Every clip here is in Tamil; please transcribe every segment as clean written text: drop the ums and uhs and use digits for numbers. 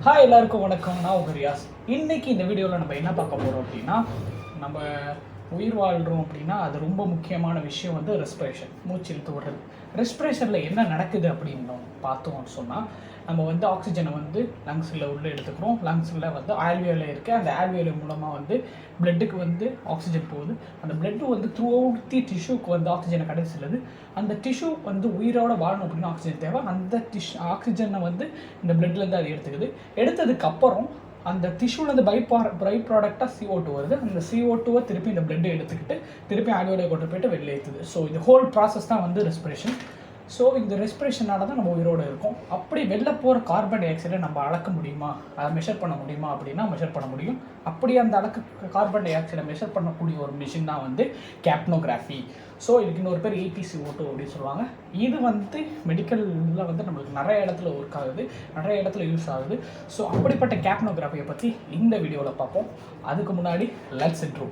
ஹாய் எல்லாருக்கும் வணக்கம். நான் உங்கள் ரியாஸ். இன்றைக்கி இந்த வீடியோவில் நம்ம என்ன பார்க்க போகிறோம் அப்படின்னா, நம்ம உயிர் வாழ்கிறோம் அப்படின்னா அது ரொம்ப முக்கியமான விஷயம் வந்து ரெஸ்பிரேஷன், மூச்சு இழுத்து விடுறது. ரெஸ்பிரேஷனில் என்ன நடக்குது அப்படின்னு பார்த்தோம்னு சொன்னால், நம்ம வந்து ஆக்சிஜனை வந்து லங்ஸில் உள்ளே எடுத்துக்கிறோம். லங்ஸில் வந்து ஆல்வியோலை இருக்குது. அந்த ஆல்வியோலை மூலமாக வந்து பிளட்டுக்கு வந்து ஆக்சிஜன் போகுது. அந்த பிளட்டு வந்து த்ரூ அவுட் தி டிஷ்யூக்கு வந்து ஆக்சிஜனை கடைசிடுது. அந்த டிஷ்யூ வந்து உயிரோட வாழணும் அப்படின்னா ஆக்சிஜன் தேவை. அந்த ஆக்சிஜனை வந்து இந்த பிளட்லேருந்து அது எடுத்துக்குது. எடுத்ததுக்கப்புறம் அந்த டிஷ்யூலேருந்து பை ப்ராடக்டாக CO2 வருது. அந்த CO2 திருப்பி இந்த பிளட்டை எடுத்துக்கிட்டு திருப்பி ஆல்வியோலை கொண்டு போய்ட்டு வெளியே ஏற்றுது. ஸோ இந்த ஹோல் ப்ராசஸ் தான் வந்து ரெஸ்பிரேஷன். ஸோ இந்த ரெஸ்பிரேஷனால தான் நம்ம உயிரோடு இருக்கோம். அப்படி வெளில போகிற கார்பன் டை ஆக்சைடை நம்ம அளக்க முடியுமா, அதை மெஷர் பண்ண முடியுமா அப்படின்னா மெஷர் பண்ண முடியும். அப்படி அந்த கார்பன் டை ஆக்சைடை மெஷர் பண்ணக்கூடிய ஒரு மிஷின் தான் வந்து கேப்னோகிராஃபி. ஸோ இதுக்கு இன்னொரு பேர் APCO2 அப்படின்னு சொல்லுவாங்க. இது வந்து மெடிக்கலில் வந்து நம்மளுக்கு நிறைய இடத்துல ஒர்க் ஆகுது, நிறைய இடத்துல யூஸ் ஆகுது. ஸோ அப்படிப்பட்ட கேப்னோகிராஃபியை பற்றி இந்த வீடியோவில் பார்ப்போம். அதுக்கு முன்னாடி லெட்ஸ் இன்ட்ரோ.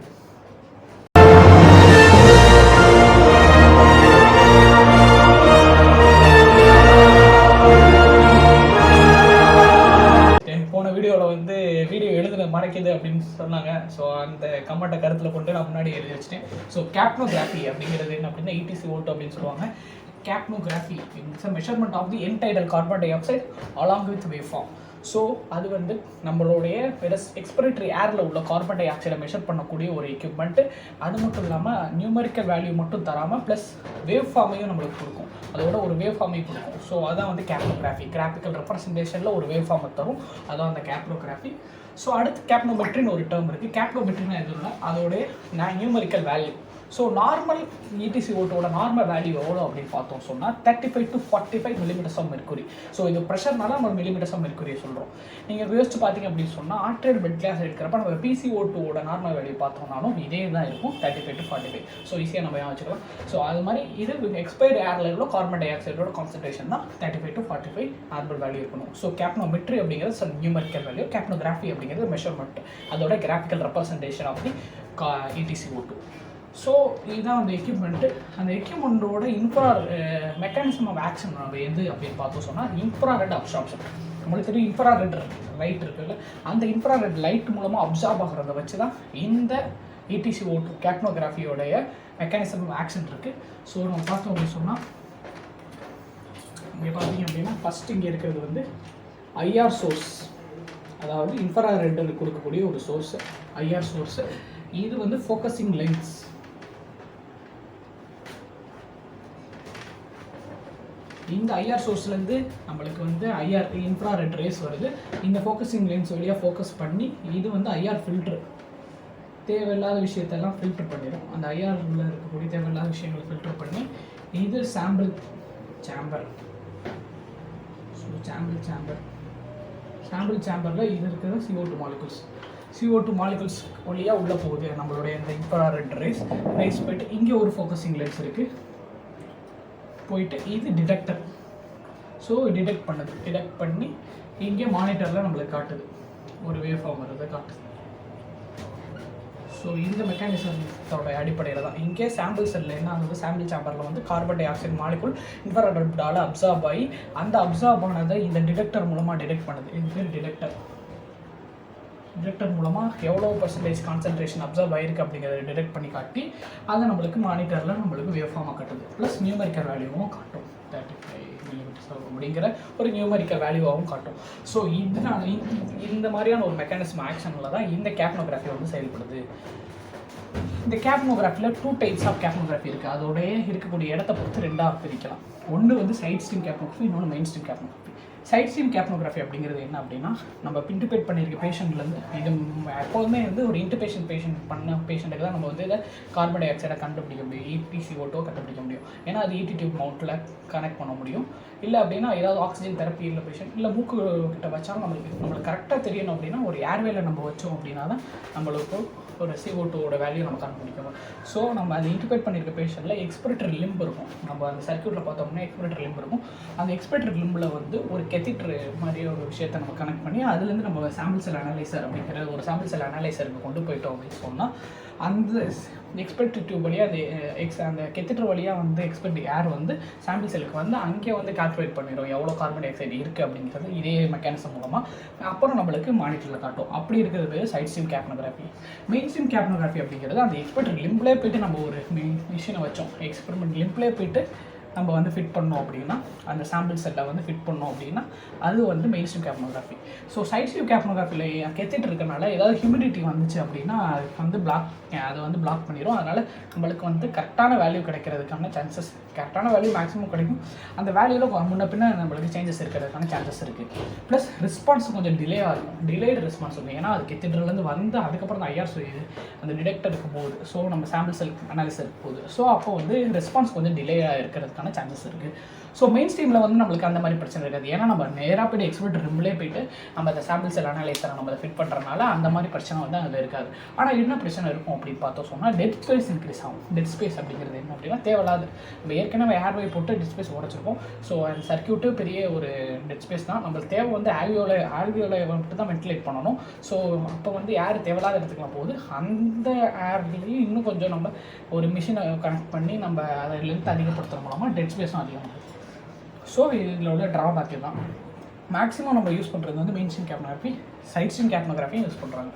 வீடியோவில் வந்து வீடியோ எழுதுன மறைக்குது அப்படின்னு சொன்னாங்க. ஸோ அந்த கமெண்ட்டை கருத்தில் கொண்டு நான் முன்னாடி எழுதி வச்சிட்டேன். ஸோ கேப்னோகிராஃபி அப்படிங்கிறது என்ன அப்படின்னா APCO2 அப்படின்னு சொல்லுவாங்க. Capnography it's a measurement of the end tidal carbon dioxide along with waveform. So அது வந்து நம்மளுடைய எக்ஸ்பிரேட்டரி ஏரில் உள்ள கார்பன் டை ஆக்சைடை மெஷர் பண்ணக்கூடிய ஒரு எக்யூப்மெண்ட்டு. அது மட்டும் இல்லாமல் நியூமெரிக்கல் வேல்யூ மட்டும் தராமல் ப்ளஸ் வேவ் ஃபார்மையும் நம்மளுக்கு கொடுக்கும். அதோட ஒரு வேவ் ஃபார்மையும் கொடுக்கும். ஸோ அதான் வந்து கேப்னோகிராஃபி. கிராஃபிக்கல் ரெப்ரசன்டேஷனில் ஒரு வேவ் ஃபார்மை தரும். அதான் அந்த கேப்னோகிராஃபி. ஸோ அடுத்து கேப்னோமெட்ரின்னு ஒரு டேர்ம் இருக்குது. கேப்னோமெட்ரினா எதுவும் இல்லை, அதோடைய numerical value. So normal APCO2 normal value எவ்வளோ அப்படின்னு பார்த்தோம் சொன்னால் 35 to 45 millimeters of mercury. So இது ப்ரெஷர்னால நம்ம millimeters of mercury சொல்கிறோம். நீங்கள் யோசிச்சு பார்த்தீங்க அப்படின்னு சொன்னால் ஆர்ட்ரியல் பெட் கிளாஸ் எடுக்கிறப்ப நம்ம PCO2 நார்மல் வேல்யூ பார்த்தோம்னாலும் இதே தான் இருக்கும், 35 to 45. ஸோ ஈஸியாக நம்ம வச்சுக்கலாம். ஸோ அது மாதிரி இது எக்ஸ்பயர்டு ஏரில் உள்ள கார்பன் டை ஆக்சைடோட கான்சன்ட்ரேஷன் தான் 35 to 45 நார்மல் வேல்யூ இருக்கணும். ஸோ கேப்னோமெட்ரி அப்படிங்கிறது நியூமெரிக்கல் வேல்யூ, கேப்னோகிராஃபி அப்படிங்கிறது மெஷர்மெண்ட், அதோட graphical representation of the APCO2. So இதுதான் அந்த எக்யூப்மெண்ட்டு. அந்த எக்யூப்மெண்ட்டோட மெக்கானிசம் ஆஃப் ஆக்ஷன் நம்ம எது அப்படின்னு பார்த்தோம் சொன்னால் இன்ஃப்ராரெட் அப்சார்ப்ஷன். நம்மளுக்கு தெரியும் இன்ஃப்ராரெட் லைட் இருக்குல்ல, அந்த இன்ஃப்ராரெட் லைட் மூலமாக அப்சார்ப் ஆகிறத வச்சு தான் இந்த APCO2 கேப்னோகிராஃபியோடைய மெக்கானிசம் ஆஃப் ஆக்ஷன் இருக்குது. ஸோ நம்ம பார்த்தோம் அப்படின்னு சொன்னால் இங்கே பார்த்தீங்க அப்படின்னா ஃபஸ்ட்டு இங்கே இருக்கிறது வந்து IR சோர்ஸ், அதாவது இன்ஃப்ராரெட் கொடுக்கக்கூடிய ஒரு சோர்ஸு IR சோர்ஸு. இது வந்து ஃபோக்கஸிங் லென்ஸ். இந்த IR சோர்ஸ்லேருந்து நம்மளுக்கு வந்து இன்ஃப்ராரெட் ரேஸ் வருது. இந்த ஃபோக்கஸிங் லென்ஸ் வழியாக ஃபோக்கஸ் பண்ணி இது வந்து IR ஃபில்ட்ரு, தேவையில்லாத விஷயத்தெல்லாம் ஃபில்ட்ரு பண்ணிடும். அந்த IRல இருக்கக்கூடிய தேவையில்லாத விஷயங்களை ஃபில்ட்ரு பண்ணி இது சாம்பிள் சேம்பர். ஸோ சாம்பிள் சேம்பரில் இது இருக்கிற CO2 மாலிகுல்ஸ் வழியாக உள்ளே போகுது நம்மளுடைய இந்த இன்ஃப்ராரெட் ரேஸ் போயிட்டு இங்கே ஒரு ஃபோக்கஸிங் லென்ஸ் இருக்குது, போயிட்டு இது டிடெக்டர். ஸோ டிடெக்ட் பண்ணி இங்கே மானிட்டரில் நம்மளுக்கு காட்டுது, ஒரு வேவ் ஃபார்ம் வருது காட்டுது. ஸோ இந்த மெக்கானிசத்தோட அடிப்படையில் தான் இங்கே சாம்பிள் செல்லில் என்ன ஆகுது, சாம்பிள் சேம்பரில் வந்து கார்பன் டை ஆக்சைடு மாலிகுல் இன்ஃப்ராரெட்டால் அப்சார்ப் ஆகி அந்த அப்சார்ப் ஆனதை இந்த டிடெக்டர் மூலமாக டிடெக்ட் பண்ணுது. இது பேர் டிடெக்டர் மூலமாக எவ்வளோ % கான்சன்ட்ரேஷன் அப்சர்வ் ஆகிருக்கு அப்படிங்கிறத டிடெக்ட் பண்ணி காட்டி அதை நம்மளுக்கு மானிட்டரில் நம்மளுக்கு வேவ் ஃபார்மாக காட்டுது. ப்ளஸ் நியூமெரிக்கல் வேல்யூவும் காட்டும், 35 millimeters அப்படிங்கிற ஒரு நியூமெரிக்கல் வேல்யூவாகவும் காட்டும். ஸோ இதனால இந்த மாதிரியான ஒரு மெக்கானிசம் ஆக்ஷனில் தான் இந்த கேப்னோகிராஃபி வந்து செயல்படுது. இந்த கேப்னோகிராஃபியில் 2 types ஆஃப் கேப்னோகிராஃபி இருக்குது. அதோடைய இருக்கக்கூடிய இடத்த பொறுத்து 2ஆக பிரிக்கலாம். ஒன்று வந்து சைட் ஸ்ட்ரீம் கேப்னோகிராஃபி, இன்னொன்று main stream capnography. Side stream கேப்னோகிராஃபி அப்படிங்கிறது என்ன அப்படின்னா, நம்ம இன்டிபேட் பண்ணியிருக்க பேஷண்ட்லேருந்து இது எப்போதுமே வந்து ஒரு இன்டிபேஷன் பேஷண்ட்டுக்கு தான் நம்ம வந்து இதை கார்பன் டை ஆக்சைடை கண்டுபிடிக்க முடியும், APCO2 கண்டுபிடிக்க முடியும். ஏன்னா அது ET டியூப் மவுண்ட்டில் கனெக்ட் பண்ண முடியும். இல்லை அப்படின்னா ஏதாவது ஆக்சிஜன் தெரப்பி இல்லை பேஷண்ட் இல்லை மூக்கு கிட்ட வச்சாலும் நம்மளுக்கு கரெக்டாக தெரியணும் அப்படின்னா ஒரு ஏர்வேல நம்ம வச்சோம் அப்படின்னா தான் நம்மளுக்கு ஒரு CO2 வேல்யூ நம்ம கண்டுபிடிக்கணும். ஸோ நம்ம அதை இன்டிபேட் பண்ணியிருக்க பேஷண்ட்டில் எக்ஸ்பிரேட்டரி லிம்ப் இருக்கும். நம்ம அந்த சர்க்யூட்டில் பார்த்தோம்னா எக்ஸ்பிரேட்டரி லிம்ப் இருக்கும். அந்த எக்ஸ்பிரேட்டரி லிம்பில் வந்து ஒரு கெத்திட்ரு மாதிரி ஒரு விஷயத்தை நம்ம கனெக்ட் பண்ணி அதுலேருந்து நம்ம சாம்பிள் செல் அனலைசர் அப்படிங்கிற ஒரு சாம்பிள் செல் அனலைசருக்கு கொண்டு போயிட்டோம் அப்படின்னு சொன்னால் அந்த எக்ஸ்பெக்டட் டியூப் வழியாக அந்த கெத்திட்டர் வழியாக வந்து எக்ஸ்பெக்ட் ஏர் வந்து சாம்பிள் செல்லுக்கு வந்து அங்கே வந்து கால்குலேட் பண்ணிடும் எவ்வளோ கார்பன் டை ஆக்சைடு இருக்குது அப்படிங்கிறது இதே மெக்கானிசம் மூலமாக அப்புறம் நம்மளுக்கு மானிட்டரில் காட்டும். அப்படி இருக்கிறது சைட் ஸ்ட்ரீம் கேப்னோகிராஃபி. மெயின் ஸ்ட்ரீம் கேப்னோகிராஃபி அப்படிங்கிறது அந்த எக்ஸ்பெக்டட் லிம்பிலே போய்ட்டு நம்ம ஒரு மிஷினை வச்சோம், எக்ஸ்பெரிமெண்ட் லிம்பிலே போய்ட்டு நம்ம வந்து ஃபிட் பண்ணோம் அப்படின்னா, அந்த சாம்பிள் செல்லை வந்து ஃபிட் பண்ணோம் அப்படின்னா அது வந்து main stream capnography. So side stream கேப்னோகிராஃபியில் கெத்திட்டு இருக்கனால ஏதாவது ஹியூமிடிட்டி வந்துச்சு அப்படின்னா அதுக்கு வந்து அதை வந்து பிளாக் பண்ணிடும். அதனால் நம்மளுக்கு வந்து கரெக்டான வேல்யூ கிடைக்கிறதுக்கான சான்சஸ், கரெக்டான வேல்யூ மேக்ஸிமம் கிடைக்கும். அந்த வேல்யூவில் முன்ன பின்ன நம்மளுக்கு சேஞ்சஸ் இருக்கிறதுக்கான சான்சஸ் இருக்குது. ப்ளஸ் ரெஸ்பான்ஸ் கொஞ்சம் டிலேவாக இருக்கும், டிலேடு ரெஸ்பான்ஸ் இருக்கும். ஏன்னா அது கெத்திட்டர்லேருந்து வந்து அதுக்கப்புறம் தான் ஐஆர் அந்த டிடெக்டருக்கு போகுது. ஸோ நம்ம சாம்பிள் செல் அனாலிசிஸ் போகுது. ஸோ அப்போ வந்து ரெஸ்பான்ஸ் கொஞ்சம் டிலேயாக இருக்கிறதுக்கான சான்சஸ் இருக்குது. ஸோ மெயின் ஸ்ட்ரீமில் வந்து நம்மளுக்கு அந்த மாதிரி பிரச்சனை இருக்காது. ஏன்னா நம்ம நேராக போய்ட்டு எக்ஸ்பெக்ட் ரிம்லே போய்ட்டு நம்ம அந்த சாம்பிள் செல் அனலைசரை நம்ம அதை ஃபிட் பண்ணுறதுனால அந்த மாதிரி பிரச்சனை வந்து அதில் இருக்காது. ஆனால் என்ன பிரச்சனை இருக்கும் அப்படின்னு பார்த்தோம் சொன்னால் டெட் ஸ்பேஸ் இன்க்ரீஸ் ஆகும். டெட் ஸ்பேஸ் அப்படிங்கிறது என்ன அப்படின்னா தேவையில்லாது, நம்ம ஏற்கனவே ஏர்வே போட்டு டெட் ஸ்பேஸ் உடச்சிருக்கோம். ஸோ அந்த சர்க்கியூட்டு பெரிய ஒரு டெட் ஸ்பேஸ் தான். நம்மளுக்கு தேவை வந்து ஆல்வியோலை மட்டும் தான் வென்டிலேட் பண்ணணும். ஸோ அப்போ வந்து ஏர் தேவையில்லாத இடத்துக்குலாம் போகுது. அந்த ஏர்லேயும் இன்னும் கொஞ்சம் நம்ம ஒரு மிஷினை கனெக்ட் பண்ணி நம்ம அதை லென்த் அதிகப்படுத்துகிற மூலமாக டெட் ஸ்பேஸும் அதிகமாகும். ஸோ இதில் உள்ள ட்ராபேக் தான். மேக்ஸிமம் நம்ம யூஸ் பண்ணுறது வந்து main stream capnography, side stream கேப்னோகிராஃபியும் யூஸ் பண்ணுறாங்க.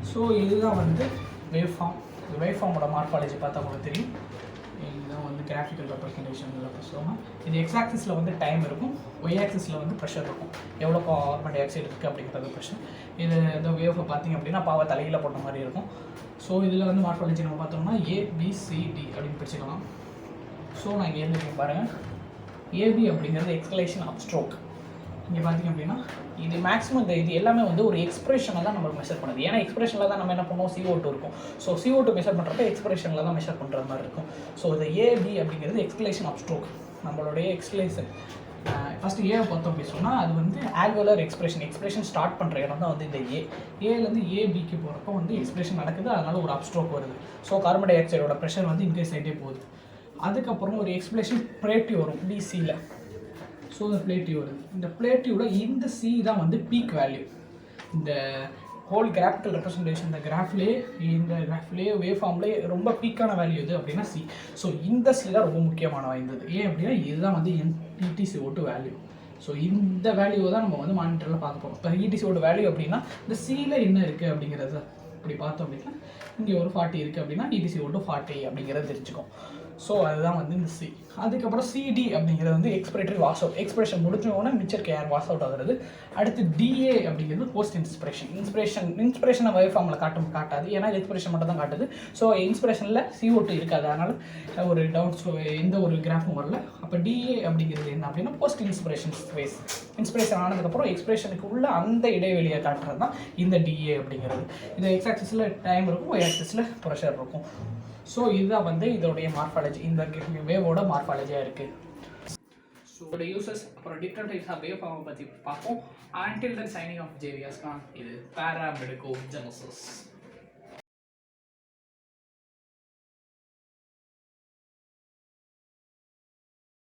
ஸோ இதுதான் வந்து வேவ் ஃபார்ம். இந்த வேவ் ஃபார்மோட மார்ஃபாலஜி பார்த்தா உங்களுக்கு தெரியும். இதுதான் வந்து கிராஃபிக்கல் ரெப்ரசன்டேஷன் சொல்லுவாங்க. இது எக்ஸ் ஆக்சிஸில் வந்து டைம் இருக்கும், ஒய் ஆக்சிஸில் வந்து ப்ரெஷர் இருக்கும், எவ்வளோ கார்பன் டை ஆக்சைடு இருக்குது அப்படிங்கிறது ப்ரெஷர். இது இந்த வேவை பார்த்திங்க அப்படின்னா பாவை தலையில் போட்ட மாதிரி இருக்கும். ஸோ இதில் வந்து மார்ஃபாலஜி நம்ம பார்த்தோம்னா ஏபிசிடி அப்படின்னு பிரிச்சுக்கலாம். ஸோ நான் இங்கே எழுதிருக்கேன் பாருங்கள். ஏபி அப்படிங்கிறது எக்ஸ்கலேஷன் ஆஃப் ஸ்ட்ரோக். இங்கே பார்த்திங்க அப்படின்னா இது மேக்ஸிமம் இது எல்லாமே வந்து ஒரு எக்ஸ்பிரஷனை தான் நம்ம மெஷர் பண்ணுது. ஏன்னா எக்ஸ்பிரஷனில் தான் நம்ம என்ன பண்ணுவோம், CO2 இருக்கும். ஸோ CO2 மெஷர் பண்ணுறப்ப எக்ஸ்பிரஷனில் தான் மெஷர் பண்ணுற மாதிரி இருக்கும். ஸோ இந்த ஏபி அப்படிங்கிறது எக்ஸ்கலேஷன் ஆஃப் ஸ்ட்ரோக், நம்மளுடைய எக்ஸ்கலேஷன். ஃபஸ்ட்டு ஏவை பார்த்தோம் அப்படின்னு சொன்னால் அது வந்து ஆல்வலர் எக்ஸ்பிரஷன் ஸ்டார்ட் பண்ணுற இடம் தான் வந்து இந்த ஏலேருந்து ஏபிக்கு போகிறப்போ வந்து எக்ஸ்பிரஷன் நடக்குது, அதனால் ஒரு அப்ஸ்ட்ரோக் வருது. ஸோ கார்பன் டை ஆக்சைடோட ப்ரெஷர் வந்து இன்க்ரீஸ் ஆகிட்டே போகுது. அதுக்கப்புறம் ஒரு எக்ஸ்பிரஷன் பிளேட்டிவ் வரும் பிசியில். ஸோ இந்த பிளேட்டிவ் வருது. இந்த பிளேட்டிவில் இந்த சி தான் வந்து பீக் வேல்யூ. இந்த ஹோல் கிராஃபிக்கல் ரெப்ரசன்டேஷன் இந்த கிராஃப்லேயே வேவ் ஃபார்ம்லேயே ரொம்ப பீக்கான வேல்யூ எது அப்படின்னா சி. ஸோ இந்த சி தான் ரொம்ப முக்கியமான வாய்ந்தது. ஏன் அப்படின்னா இதுதான் வந்து ETCO2 வேல்யூ. ஸோ இந்த வேல்யூவை தான் நம்ம வந்து மானிட்டரில் பார்க்க போகிறோம். இப்போ ETCO2 வேல்யூ அப்படின்னா இந்த சியில் என்ன இருக்குது அப்படிங்கிறது இப்படி பார்த்தோம் அப்படின்னா இங்கே ஒரு 40 இருக்குது அப்படின்னா ETCO2 40 அப்படிங்கிறது தெரிஞ்சுக்கும். ஸோ அதுதான் வந்து இந்த சி. அதுக்கப்புறம் CD அப்படிங்கிறது வந்து எக்ஸ்பிரேட்டரி வாஷ் அவுட். எக்ஸ்பிரேஷன் முடிஞ்சோடனே மிச்சருக்கு ஏர் வாஷ் அவுட் ஆகுறது. அடுத்து DA அப்படிங்கிறது போஸ்ட் இன்ஸ்பிரேஷனை வேவ் ஃபார்மில் காட்டாது, ஏன்னா எக்ஸ்பிரேஷன் மட்டும் தான் காட்டுது. ஸோ இன்ஸ்பிரேஷனில் CO2 இருக்காது, அதனால் ஒரு டவுட்ஸ் எந்த ஒரு கிராஃபும் வரல. அப்போ DA அப்படிங்கிறது என்ன அப்படின்னா போஸ்ட் இன்ஸ்பிரேஷன் ஸ்பேஸ். இன்ஸ்பிரேஷன் ஆனதுக்கப்புறம் எக்ஸ்பிரேஷனுக்கு உள்ள அந்த இடைவெளியை காட்டுறது தான் இந்த DA அப்படிங்கிறது. இது எக்ஸ் ஆக்சிஸில் டைம் இருக்கும், ஒய் ஆக்சிஸில் ப்ரெஷர் இருக்கும். ஸோ இதுதான் வந்து இதோடைய மார்ஃபாலஜி, இந்த வேவோட மார்ஃபாலஜியாக இருக்குது. ஸோ இதோட யூசஸ் அப்புறம் டிஃப்ரெண்ட் டைப்ஸ் ஆஃப் வேவ் ஃபார்மை பற்றி பார்ப்போம். Until then, signing off, JVS Khan. இது PARAMEDICOGENISIS.